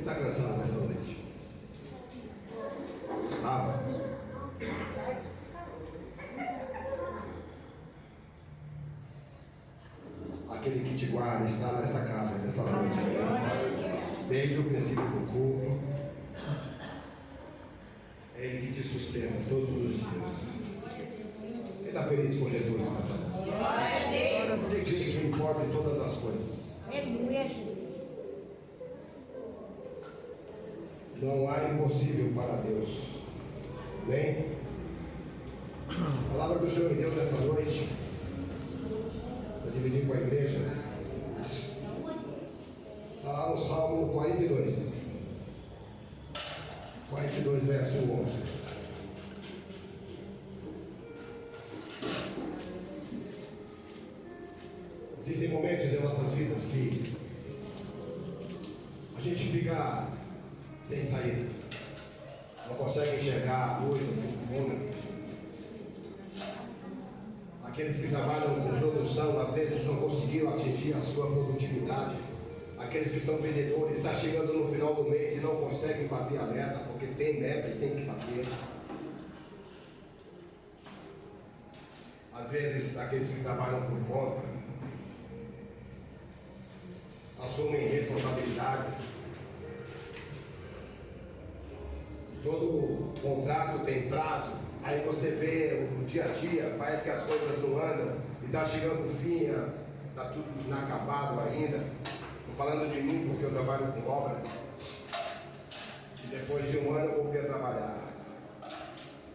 está cansado nessa noite? Estava. Aquele que te guarda está nessa casa, nessa noite. Desde o princípio do culto. É Ele que te sustenta todos os dias. Quem está feliz com Jesus nessa noite? Você crê que Ele pode todas as coisas. Não há impossível para Deus. Bem? A palavra que o Senhor me deu nessa noite, para dividir com a igreja, está lá no Salmo 42. 42, verso 11. Existem momentos em nossas vidas que a gente fica sem saída, não consegue enxergar a luz no fim do túnel. Aqueles que trabalham com produção às vezes não conseguiram atingir a sua produtividade. Aqueles que são vendedores estão chegando no final do mês e não conseguem bater a meta, porque tem meta e tem que bater. Às vezes aqueles que trabalham por conta assumem responsabilidades. Todo contrato tem prazo. Aí você vê o dia a dia, parece que as coisas não andam e está chegando o fim, está tudo inacabado ainda. Estou falando de mim porque eu trabalho com obra. E depois de um ano eu voltei a trabalhar.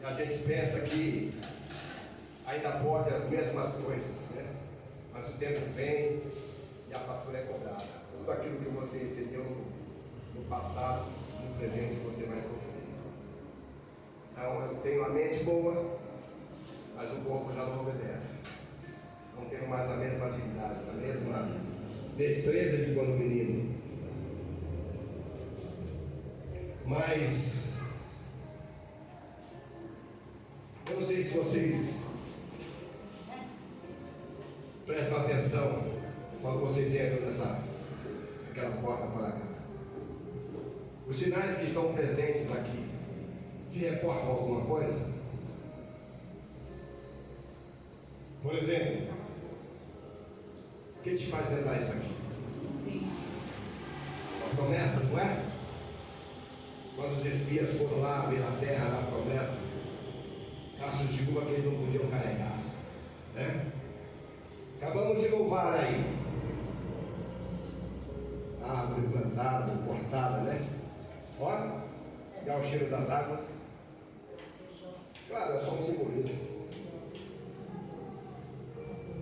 E a gente pensa que ainda pode as mesmas coisas, né? Mas o tempo vem e a fatura é cobrada. Tudo aquilo que você recebeu no passado, no presente você vai sofrer. Então eu tenho a mente boa, mas o corpo já não obedece. Não tenho mais a mesma agilidade, a mesma destreza de quando menino. Mas eu não sei se vocês prestam atenção quando vocês entram naquela porta para cá. Os sinais que estão presentes aqui te reportam alguma coisa? Por exemplo, o que te faz lembrar isso aqui? Uma promessa, não é? Quando os espias foram lá ver a terra, na promessa, cachos de uva que eles não podiam carregar, né? Acabamos de louvar aí a árvore plantada, cortada, né? Olha, dá o cheiro das águas. Claro, é só um simbolismo.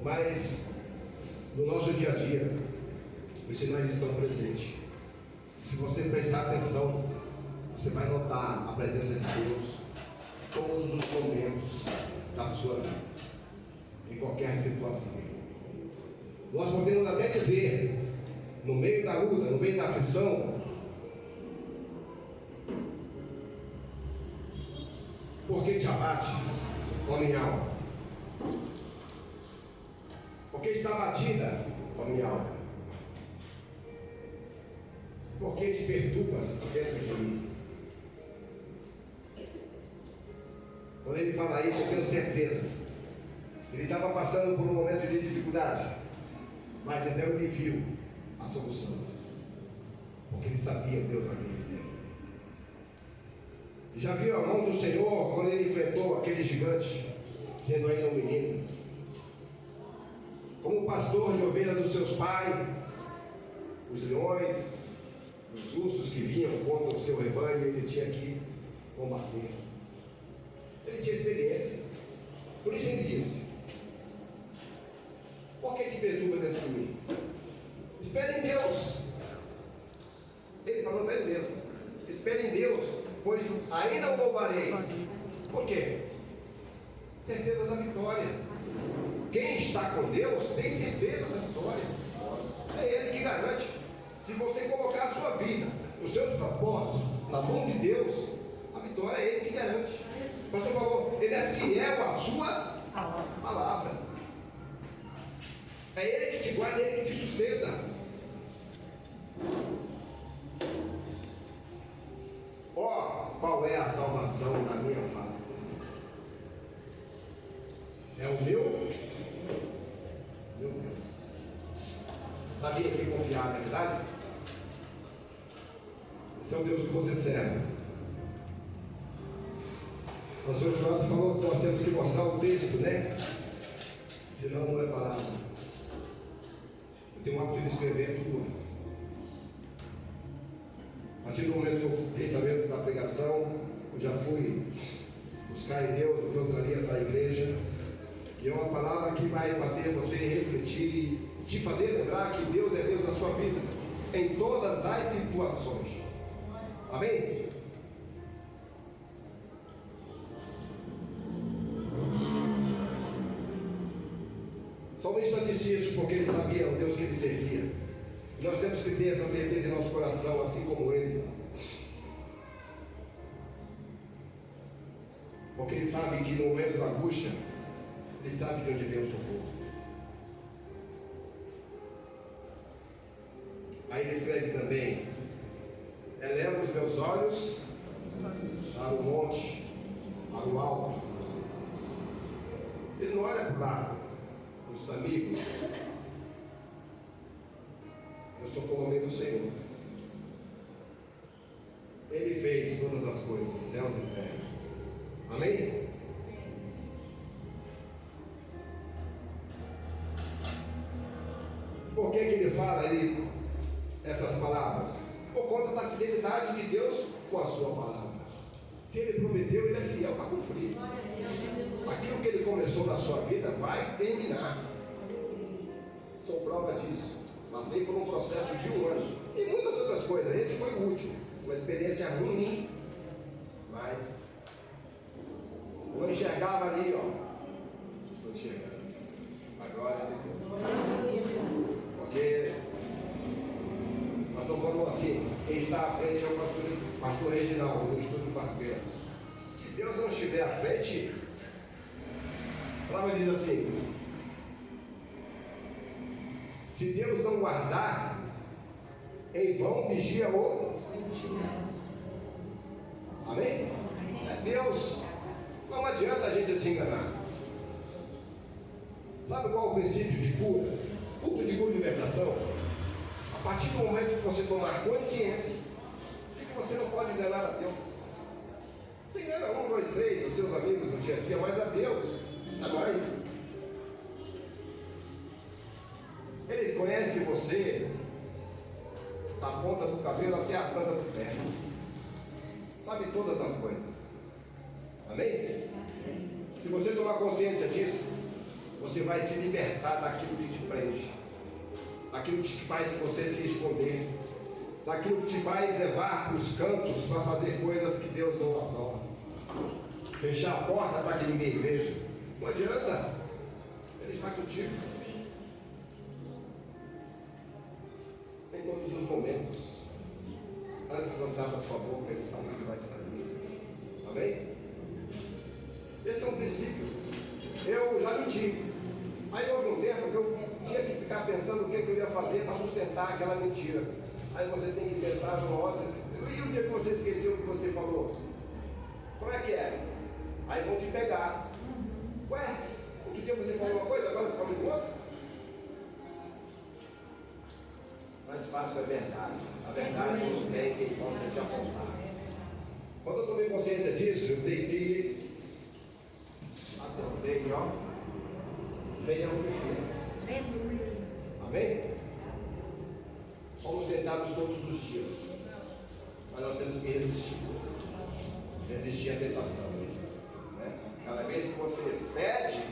Mas no nosso dia a dia, os sinais estão presentes. Se você prestar atenção, você vai notar a presença de Deus em todos os momentos da sua vida, em qualquer situação. Nós podemos até dizer, no meio da luta, no meio da aflição, por que te abates, ó minha alma? Por que está abatida, ó minha alma? Por que te perturbas dentro de mim? Quando ele fala isso, eu tenho certeza. Ele estava passando por um momento de dificuldade, mas então ele viu a solução, porque ele sabia o Deus daquele exemplo. E já viu a mão do Senhor quando ele enfrentou aquele gigante, sendo ainda um menino. Como pastor de ovelha dos seus pais, os leões, os ursos que vinham contra o seu rebanho, ele tinha que combater. Ele tinha experiência. Por isso ele disse: por que te perturba dentro de mim? Espere em Deus. Ele falou para ele mesmo: espere em Deus, pois ainda o louvarei. Por quê? Certeza da vitória. Quem está com Deus tem certeza da vitória. É Ele que garante. Se você colocar a sua vida, os seus propósitos na mão de Deus, a vitória é Ele que garante. O pastor falou, Ele é fiel à sua palavra. É Ele que te guarda, é Ele que te sustenta. Sabia em quem confiar, não é verdade? Esse é o Deus que você serve. O pastor João falou que nós temos que mostrar o texto, né? Senão não é palavra. Eu tenho o hábito de escrever tudo antes. A partir do momento que eu fiquei sabendo da pregação, eu já fui buscar em Deus o que eu traria para a igreja. E é uma palavra que vai fazer você refletir e te fazer lembrar que Deus é Deus na sua vida, em todas as situações. Amém? O salmista disse isso porque ele sabia o Deus que ele servia. Nós temos que ter essa certeza em nosso coração, assim como ele. Porque ele sabe que no momento da angústia, ele sabe de onde vem o socorro. Aí ele escreve também: eleva os meus olhos para o monte, para o alto. Ele não olha para o lado, para os amigos. Eu socorro vem do Senhor. Ele fez todas as coisas, céus e terras. Amém? Por que ele fala essas palavras? Por conta da fidelidade de Deus com a sua palavra. Se ele prometeu, ele é fiel para cumprir. Aquilo que ele começou na sua vida vai terminar. Sou prova disso. Passei por um processo de um ano e muitas outras coisas. Esse foi o último. Uma experiência ruim, mas eu enxergava ali, ó. Estou enxergando. A glória de Deus. Porque nós estamos falando assim, quem está à frente é o pastor Reginaldo, no estudo de quarta-feira. Se Deus não estiver à frente, a palavra diz assim: se Deus não guardar, em vão vigia o. Amém? É Deus. Não adianta a gente se enganar. Sabe qual é o princípio de cura? Culto de cura e libertação. A partir do momento que você tomar consciência de que você não pode enganar a Deus. Você engana 1, 2, 3 os seus amigos no dia a dia, mas a Deus jamais. Eles conhecem você da ponta do cabelo até a planta do pé. Sabe todas as coisas. Amém? Se você tomar consciência disso, você vai se libertar daquilo que te prende, daquilo que faz você se esconder, daquilo que te faz levar para os cantos para fazer coisas que Deus não aprova, fechar a porta para que ninguém veja. Não adianta, Ele está contigo em todos os momentos. Antes que você abra a sua boca, Ele sabe o que vai sair. Amém? Esse é um princípio. Eu já menti. Aí houve um tempo que eu tinha que ficar pensando o que eu ia fazer para sustentar aquela mentira. Aí você tem que pensar numa hora. E o dia que você esqueceu o que você falou? Como é que é? Aí vão te pegar. Ué, outro dia você falou uma coisa, agora você fala outra? Mais fácil é a verdade. A verdade não tem quem possa te apontar. Quando eu tomei consciência disso, eu deitei, atendei, ó, venha ao filho. Amém? Somos tentados todos os dias, mas nós temos que resistir. Resistir à tentação. Né? Cada vez que você cede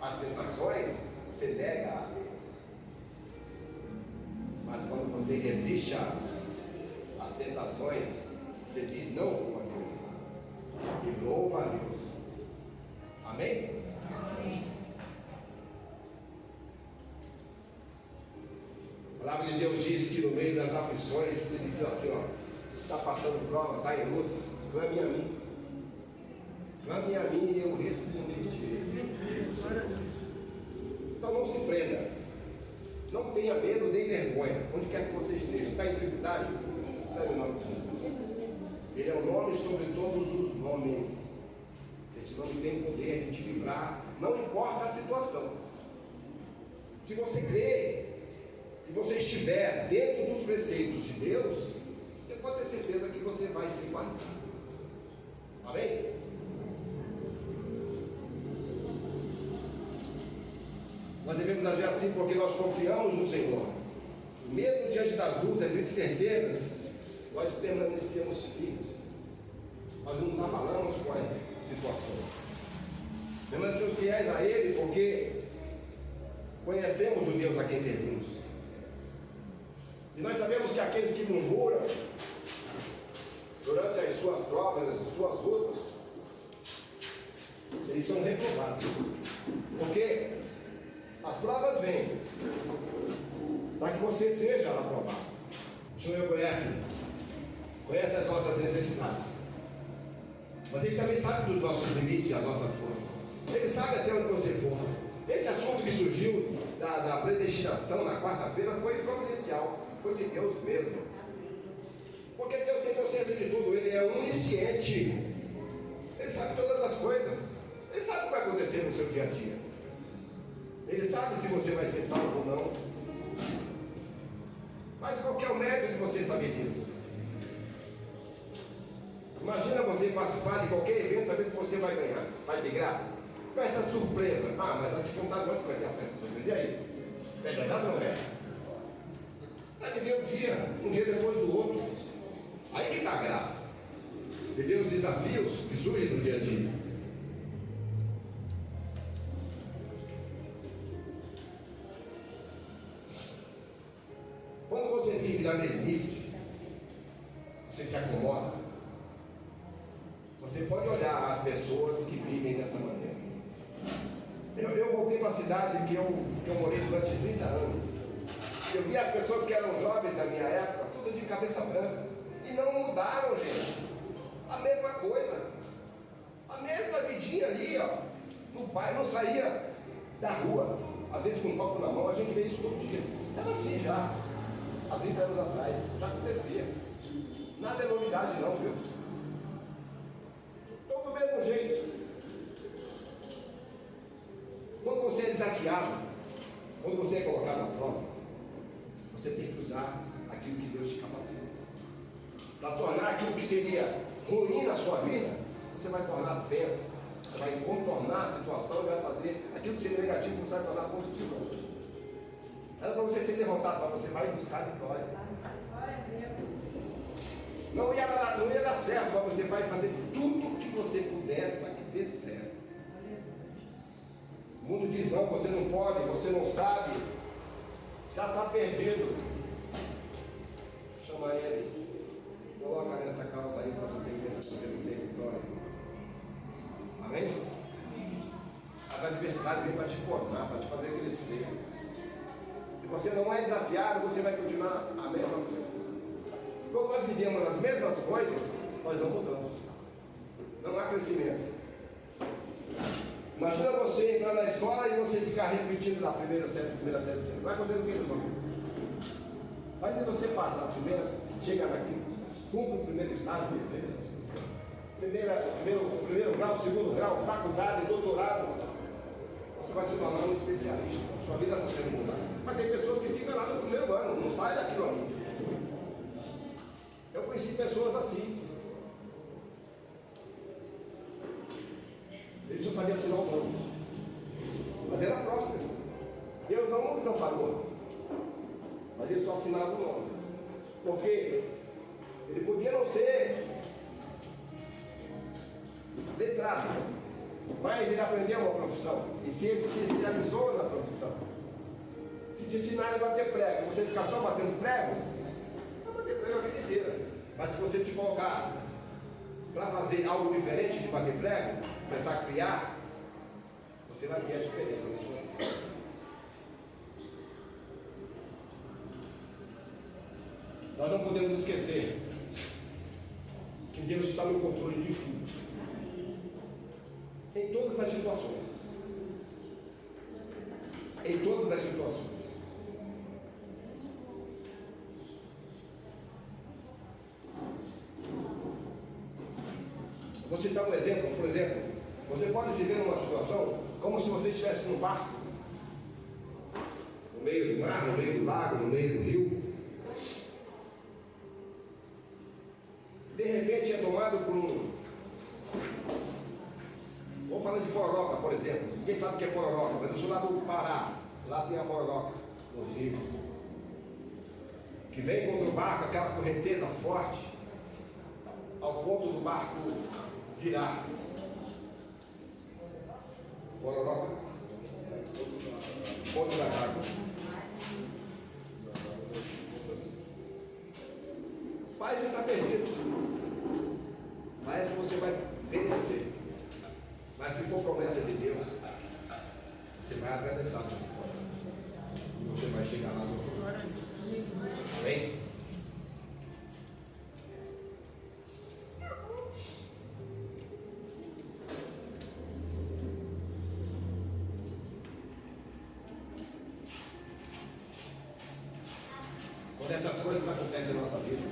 às tentações, você nega a Deus. Mas quando você resiste às tentações, você diz não com a Deus. E louva a Deus. Amém? Amém. A palavra de Deus diz que no meio das aflições, ele diz assim, ó, está passando prova, está em luta, clame a mim. Clame a mim e eu responderei. Então não se prenda. Não tenha medo nem vergonha. Onde quer que você esteja. Está em dificuldade? Clame o nome de Jesus. Ele é o nome sobre todos os nomes. Esse nome tem poder de te livrar, não importa a situação. Se você crê e você estiver dentro dos preceitos de Deus, você pode ter certeza que você vai se guardar. Amém? Nós devemos agir assim porque nós confiamos no Senhor. Mesmo diante das lutas e incertezas, nós permanecemos firmes. Nós não nos abalamos com as situações. Permanecemos fiéis a Ele porque conhecemos o Deus a quem servimos. E nós sabemos que aqueles que murmuram durante as suas provas, as suas lutas, eles são reprovados. Porque as provas vêm para que você seja aprovado. O Senhor conhece as nossas necessidades, mas Ele também sabe dos nossos limites e as nossas forças. Ele sabe até onde você for. Esse assunto que surgiu da predestinação na quarta-feira foi providencial, foi de Deus mesmo. Porque Deus tem consciência de tudo, Ele é onisciente. Ele sabe todas as coisas. Ele sabe o que vai acontecer no seu dia a dia. Ele sabe se você vai ser salvo ou não. Mas qual que é o mérito de você saber disso? Imagina você participar de qualquer evento sabendo que você vai ganhar. Vai ter graça? Festa surpresa. Ah, mas antes de contar antes vai ter a festa surpresa. E aí? Pede a graça ou não é? Vai viver um dia depois do outro. Aí que está a graça. Viver os desafios que surgem no dia a dia. Quando você vive da mesmice, você se acomoda. Você pode olhar as pessoas que vivem dessa maneira. Eu voltei para a cidade que eu morei durante 30 anos. Eu vi as pessoas que eram jovens da minha época, tudo de cabeça branca. E não mudaram, gente. A mesma coisa. A mesma vidinha ali, ó. No bairro, não saía da rua. Às vezes com um copo na mão, a gente vê isso todo dia. Era assim já. Há 30 anos atrás. Já acontecia. Nada é novidade não, viu? Todo do mesmo jeito. Quando você é desafiado, quando você é colocado na prova, você tem que usar aquilo que Deus te capacita. Para tornar aquilo que seria ruim na sua vida, você vai tornar bênção. Você vai contornar a situação e vai fazer aquilo que seria negativo, você vai tornar positivo. Era para você ser derrotado, mas você vai buscar a vitória. Não ia dar certo, mas você vai fazer tudo que você puder para que dê certo. O mundo diz, não, você não pode, você não sabe, já está perdido. Chama ele, coloca nessa causa aí para você ver se você não tem vitória. Amém? As adversidades vêm para te formar, para te fazer crescer. Se você não é desafiado, você vai continuar a mesma coisa. Quando nós vivemos as mesmas coisas, nós não mudamos. Não há crescimento. Imagina você entrar na escola e você ficar repetindo da primeira série. Vai acontecer o que eles vão? Mas se você passa na primeira, chega aqui, cumpre o primeiro estágio, primeiro grau, segundo grau, faculdade, doutorado, você vai se tornar um especialista. Sua vida está sendo mudada. Mas tem pessoas que ficam lá no primeiro ano, não saem daquilo ali. Eu conheci pessoas assim. Ele só sabia assinar o nome. Mas era próspero. Deus não o desamparou. Mas ele só assinava o nome. Porque ele podia não ser letrado, mas ele aprendeu uma profissão e se especializou na profissão. Se te ensinarem a bater prego, você ficar só batendo prego, vai bater prego a vida inteira. Mas se você se colocar para fazer algo diferente de bater prego, começar a criar, você vai ver a diferença nesse momento. Nós não podemos esquecer que Deus está no controle de tudo. Em todas as situações. Em todas as situações. Vou citar um exemplo. Por exemplo, você pode se ver numa situação como se você estivesse num barco, no meio meio do mar, no meio do lago, no meio do rio. De repente é tomado por um... Vamos falar de pororoca, por exemplo. Ninguém sabe o que é pororoca, mas eu sou lá do Pará. Lá tem a pororoca, no rio. Que vem contra o barco, aquela correnteza forte, ao ponto do barco virar. Pororoca, ponto das águas. Pai, você está perdido. Mas você vai vencer. Mas se for promessa de Deus, você vai atravessar essa situação. E você vai chegar lá no outro. Amém? Quando essas coisas acontecem na nossa vida,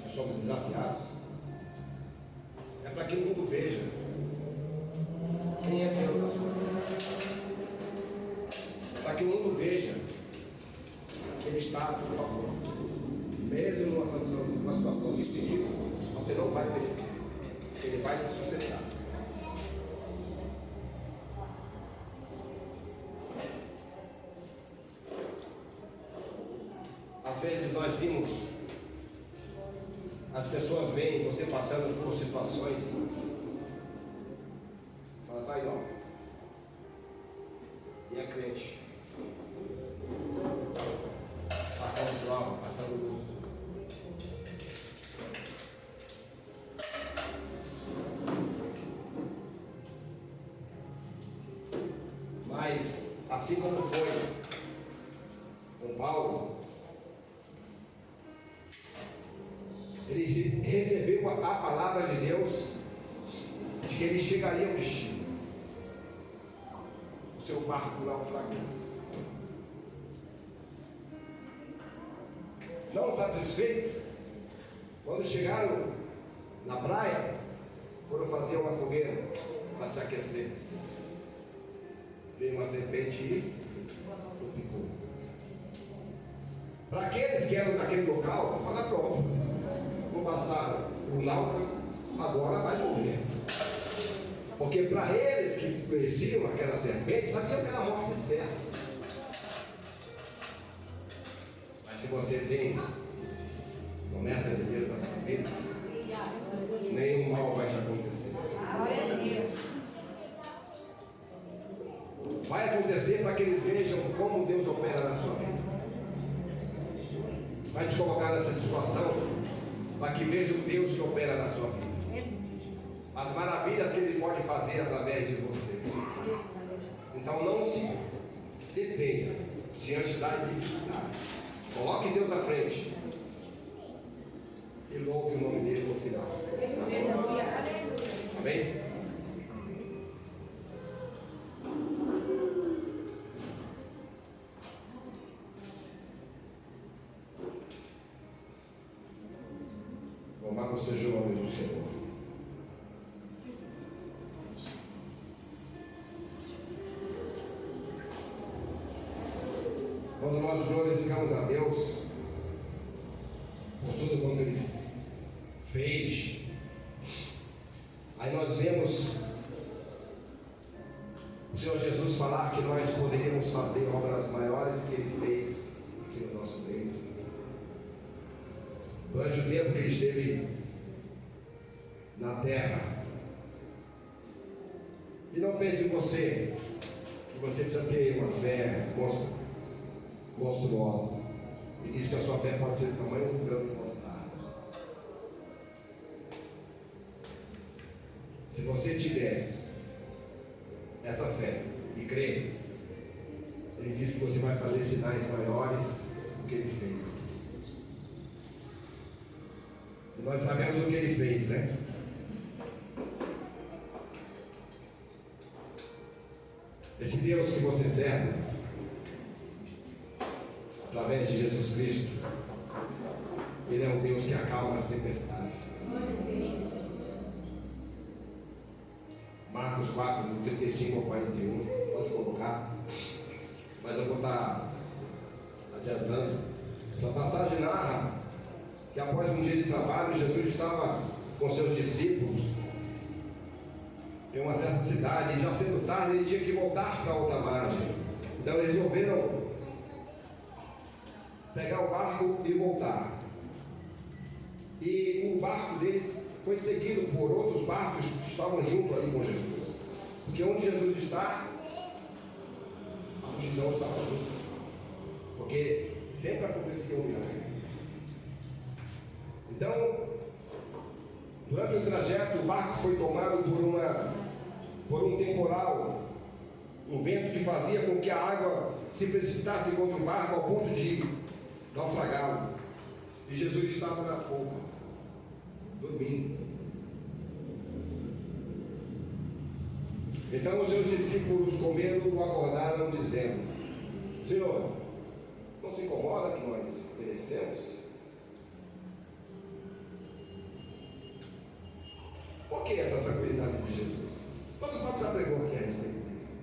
nós somos desafiados, é para que o mundo veja quem é Deus na sua vida. É para que o mundo veja que Ele está a seu favor. Mesmo numa situação de perigo, você não vai perecer. Ele vai se sustentar. Às vezes nós vimos, as pessoas veem você passando por situações, fala, vai ó, e é crente, passando prova, passando luta. Mas, assim como foi com Paulo, ele recebeu a palavra de Deus de que ele chegaria ao destino. O seu barco naufragou. Não satisfeito, quando chegaram na praia, foram fazer uma fogueira para se aquecer. Veio uma serpente e o picou. Para aqueles que eram daquele local, falaram, pronto, não bastaram o náufrago, agora vai morrer. Porque para eles que conheciam aquela serpente, sabiam que era a morte certa. Mas se você tem promessas de Deus na sua vida, nenhum mal vai te acontecer. Vai acontecer para que eles vejam como Deus opera na sua vida. Vai te colocar nessa situação para que vejam Deus que opera na sua vida. As maravilhas que Ele pode fazer através de você. Então não se detenha diante das dificuldades. Coloque Deus à frente e louve o nome dele no final. Amém? Louvado seja o nome do Senhor. Quando nós glorificamos a Deus por tudo quanto Ele fez, aí nós vemos o Senhor Jesus falar que nós poderíamos fazer obras maiores que Ele fez aqui no nosso meio. Durante o tempo que Ele esteve na terra. E não pense em você que você precisa ter uma fé monstruosa. Ele diz que a sua fé pode ser do tamanho de um grão de mostarda. Se você tiver essa fé e crer, Ele diz que você vai fazer sinais maiores do que Ele fez. E nós sabemos o que Ele fez, né? Esse Deus que você serve, através de Jesus Cristo, Ele é um Deus que acalma as tempestades. Marcos 4, do 35 ao 41, pode colocar, mas eu vou estar Adiantando, essa passagem narra que após um dia de trabalho, Jesus estava com seus discípulos em uma certa cidade, e já sendo tarde, ele tinha que voltar para outra margem. Então eles resolveram pegar o barco e voltar. E o barco deles foi seguido por outros barcos que estavam junto ali com Jesus. Porque onde Jesus está, a multidão estava junto. Porque sempre acontecia um milagre. Então, durante o trajeto, o barco foi tomado por um temporal, um vento que fazia com que a água se precipitasse contra o barco ao ponto de naufragá-lo. E Jesus estava na polpa, dormindo. Então os seus discípulos, com medo, o acordaram, dizendo: Senhor, não se incomoda que nós perecemos? Por que essa tranquilidade de Jesus? Nosso papo já pregou aqui a respeito disso.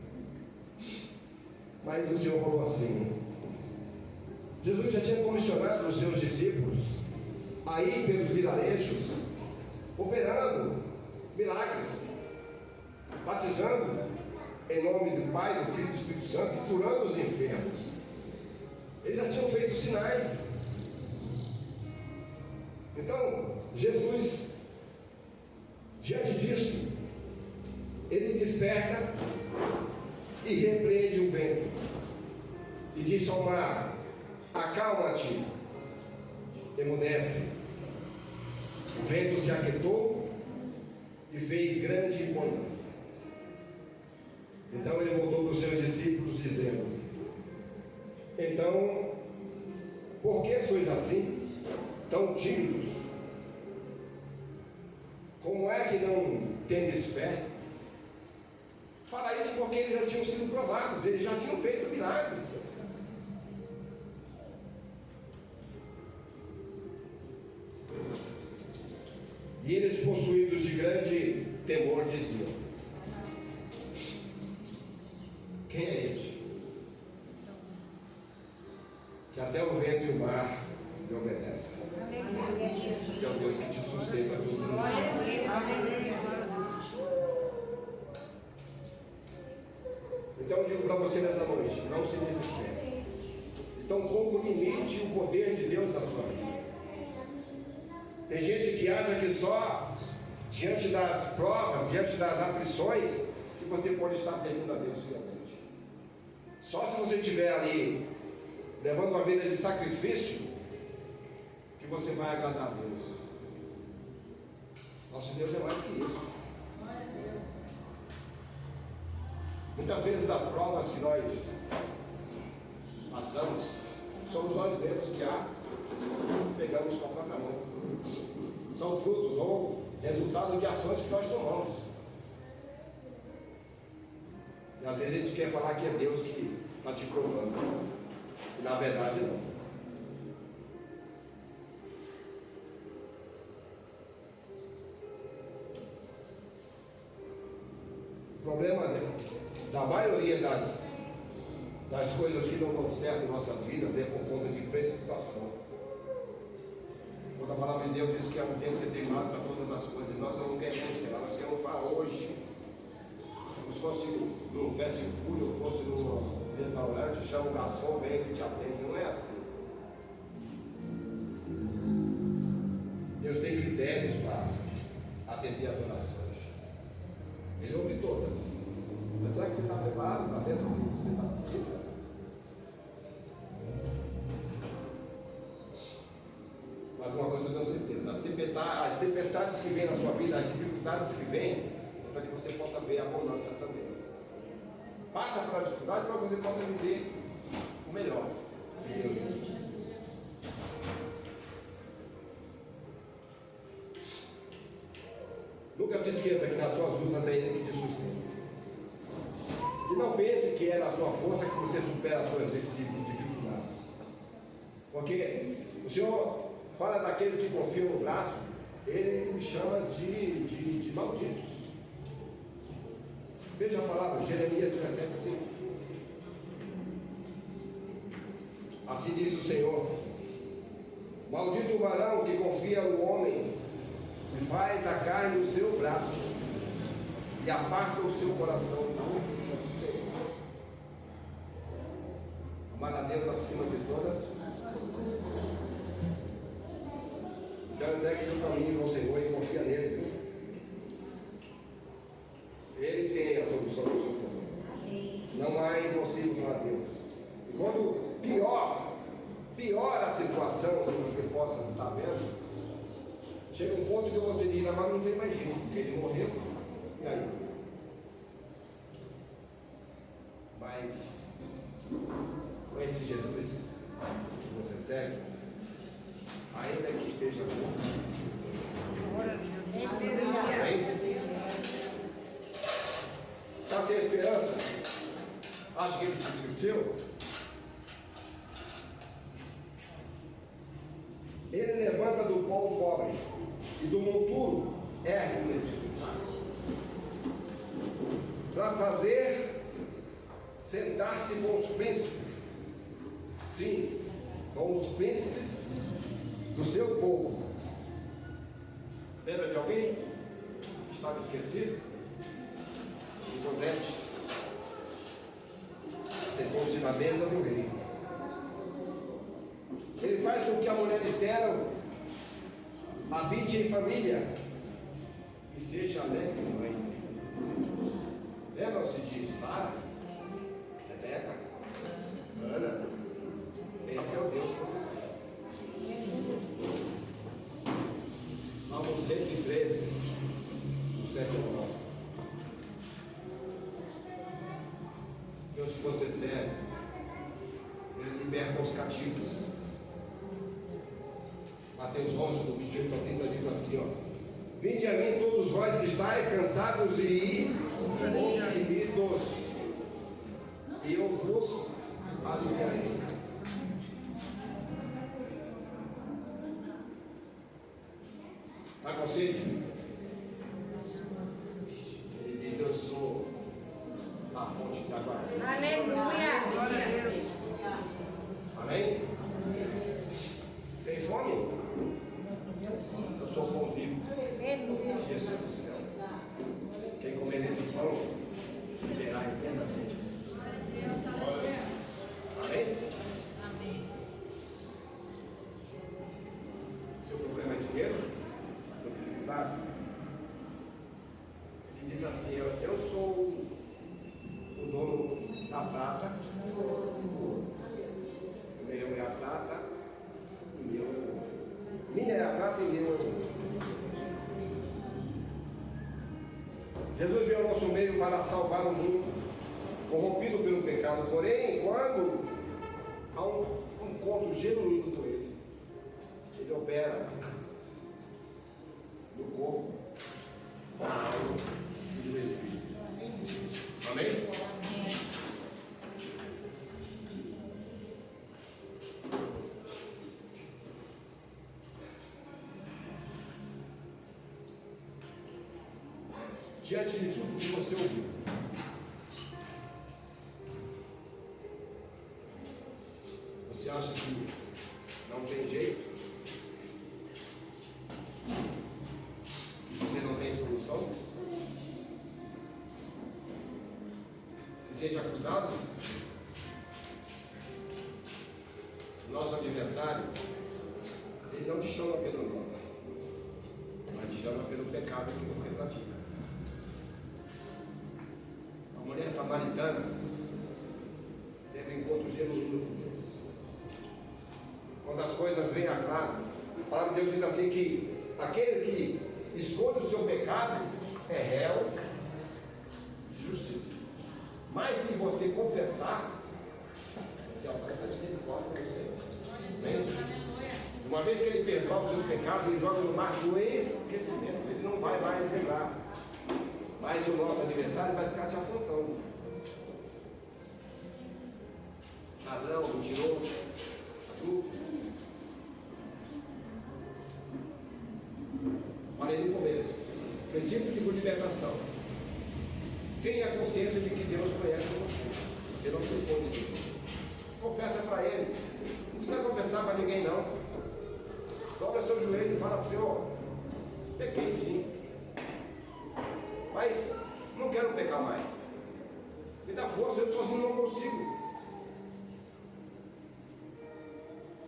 Mas o Senhor falou assim: Jesus já tinha comissionado os seus discípulos a ir pelos vilarejos, operando milagres, batizando em nome do Pai, do Filho e do Espírito Santo, e curando os enfermos. Eles já tinham feito sinais. Então, Jesus, diante disso, ele desperta e repreende o vento e diz ao mar: acalma-te, emudece. O vento se aquietou e fez grande bonança. Então ele voltou para os seus discípulos dizendo: então, por que sois assim, tão tímidos? Como é que não tendes fé? Fala isso porque eles já tinham sido provados, eles já tinham feito milagres. E eles, possuídos de grande temor, diziam: quem é este, que até o vento e o mar lhe obedecem? Esse é o Deus que te sustenta todos os dias. Então eu digo para você nessa noite: não se desespere. Então, pouco limite o poder de Deus na sua vida. Tem gente que acha que só diante das provas, diante das aflições, que você pode estar servindo a Deus fielmente. Só se você estiver ali levando uma vida de sacrifício, que você vai agradar a Deus. Nosso Deus é mais que isso. Muitas vezes as provas que nós passamos, somos nós mesmos que pegamos com a própria mão. São frutos ou resultado de ações que nós tomamos. E às vezes a gente quer falar que é Deus que está te provando. E na verdade não. O problema da maioria das coisas que não dão certo em nossas vidas é por conta de precipitação. Quando a palavra de Deus diz que é um tempo determinado para todas as coisas, nós não queremos esperar, nós queremos para hoje. Como se fosse num fast food, ou fosse num restaurante, chama o garçom, vem e te atende. Não é assim. Deus tem critérios para atender as orações. Ele ouve todas. Mas será que você está preparado para ver sobre o que você está pedindo? Mas uma coisa eu tenho certeza: as tempestades que vêm na sua vida, as dificuldades que vêm, é para que você possa ver a bonança também. Passa pela dificuldade para que você possa viver o melhor de Deus. Nunca se esqueça que nas suas lutas é Ele que te sustenta. E não pense que é na sua força que você supera as suas dificuldades. Porque o Senhor fala daqueles que confiam no braço, Ele nos chama de malditos. Veja a palavra, Jeremias 17:5. Assim diz o Senhor: maldito o varão que confia no homem e faz a carne o seu braço e aparta o seu coração do Senhor. Amar a Deus acima de todas as coisas. Então entregue seu caminho ao Senhor e confia nele. Ele tem a solução do seu problema. Não há impossível para Deus. E quando piora a situação que você possa estar vendo, chega um ponto que você diz: agora não tem mais jeito, porque ele morreu. E aí? Mas com esse Jesus que você segue, ainda que esteja morto, está sem esperança? Acha que ele te esqueceu? Ele levanta do pó o pobre e do monturo ergue o necessitado, para fazer sentar-se com os príncipes, sim, com os príncipes do seu povo. Lembra de alguém que estava esquecido? De Cosete. Sentou-se na mesa do rei. Ele faz com que a mulher estéril habite em família e seja alegre mãe. Lembram-se de Sara, Rebeca, Ana? Esse é o Deus que você serve. Salmo 113, do 7 ao 9. Deus que você serve, Ele liberta os cativos. Mateus 11, do 28 ao 30 diz assim, ó: vinde a mim todos vós que estáis cansados e oprimidos, e eu vos aliviarei. Está com sede? Ele diz: eu sou a fonte de água. Aleluia! Glória a Deus. Amém? Tem fome? Eu sou o pão vivo. Jesus do céu. Quem comer desse pão viverá eternamente. Amém? Seu problema é dinheiro? Utilidade? Ele diz assim: eu sou o dono da prata, meu é a prata, e meu é o ouro. Minha é a prata e meu é o ouro. Jesus veio ao nosso meio para salvar o mundo corrompido pelo pecado. Porém, quando há um encontro genuíno com Ele, Ele opera no corpo, na alma e no espírito. Amém? Diante de tudo que você ouviu, você acha que não tem jeito? Você não tem solução? Se sente acusado? Nosso adversário, ele não te chama pelo nome, mas te chama pelo pecado que você pratica. A mulher samaritana teve um encontro genuíno com Deus. Quando as coisas vêm a claro, a palavra de Deus diz assim que aquele que esconde o seu pecado é réu de justiça. Mas se você confessar, você alcança a misericórdia do Senhor. Amém? Uma vez que Ele perdoar os seus pecados, Ele joga no mar do esquecimento. Ele não vai mais lembrar. Mas o nosso adversário vai ficar te afrontando. Ladrão, mentiroso, adulto. Falei no começo. Princípio de libertação. Tenha consciência de que Deus conhece você. Você não se esconde dele. Confessa para Ele. Não precisa confessar para ninguém não. Dobra seu joelho e fala para o Senhor: pequei sim, mas não quero pecar mais. Me dá força, eu sozinho não consigo.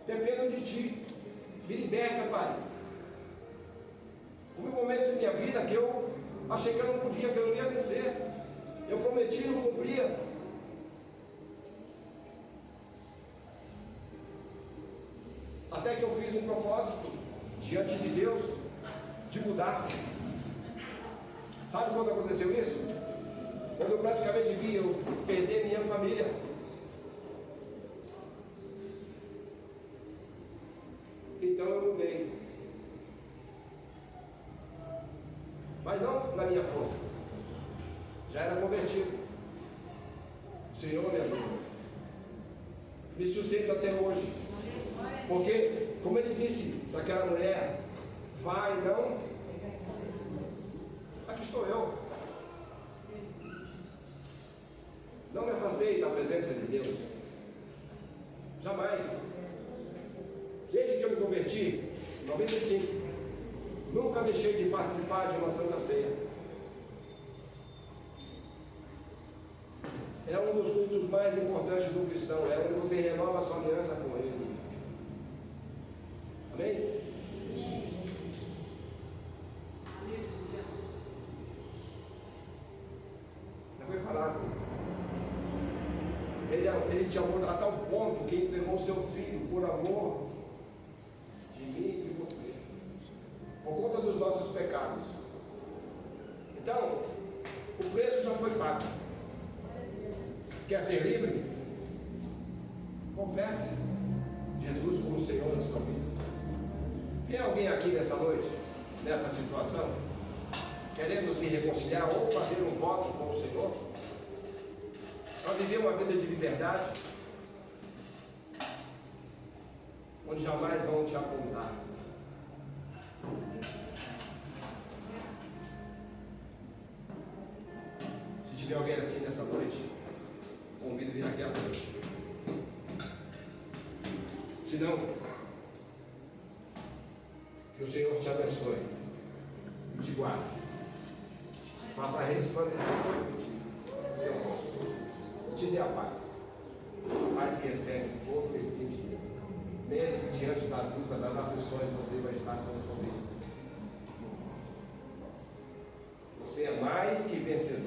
Dependo de Ti. Me liberta, Pai. Houve momentos em minha vida que eu achei que eu não podia, que eu não ia vencer. Eu prometi e não cumpria. Até que eu fiz um propósito diante de Deus de mudar. Sabe quando aconteceu isso? Quando eu praticamente vi eu perder minha família. Então eu mudei. Mas não na minha força. Já era convertido. O Senhor me ajuda. Me sustenta até hoje. Porque, como Ele disse daquela mulher: vai, não. Aqui estou eu. Não me afastei da presença de Deus. Jamais. Desde que eu me converti, em 95, nunca deixei de participar de uma Santa Ceia. É um dos cultos mais importantes do cristão. É onde você renova a sua aliança com Ele. Amém? Já foi falado. Ele te amou a tal ponto que entregou seu filho por amor de mim e de você, por conta dos nossos pecados. Então, o preço já foi pago. Quer ser livre? Confesse Jesus como Senhor da sua vida. Tem alguém aqui nessa noite, nessa situação, querendo se reconciliar ou fazer um voto com o Senhor, para viver uma vida de liberdade, onde jamais vão te apontar? Se tiver alguém assim nessa noite, convido a vir aqui à frente. Se não, que o Senhor te abençoe e te guarde, faça resplandecer o seu rosto, te dê a paz, paz que excede todo o entendimento. Mesmo diante das lutas, das aflições, você vai estar com o sorriso. Você é mais que vencedor.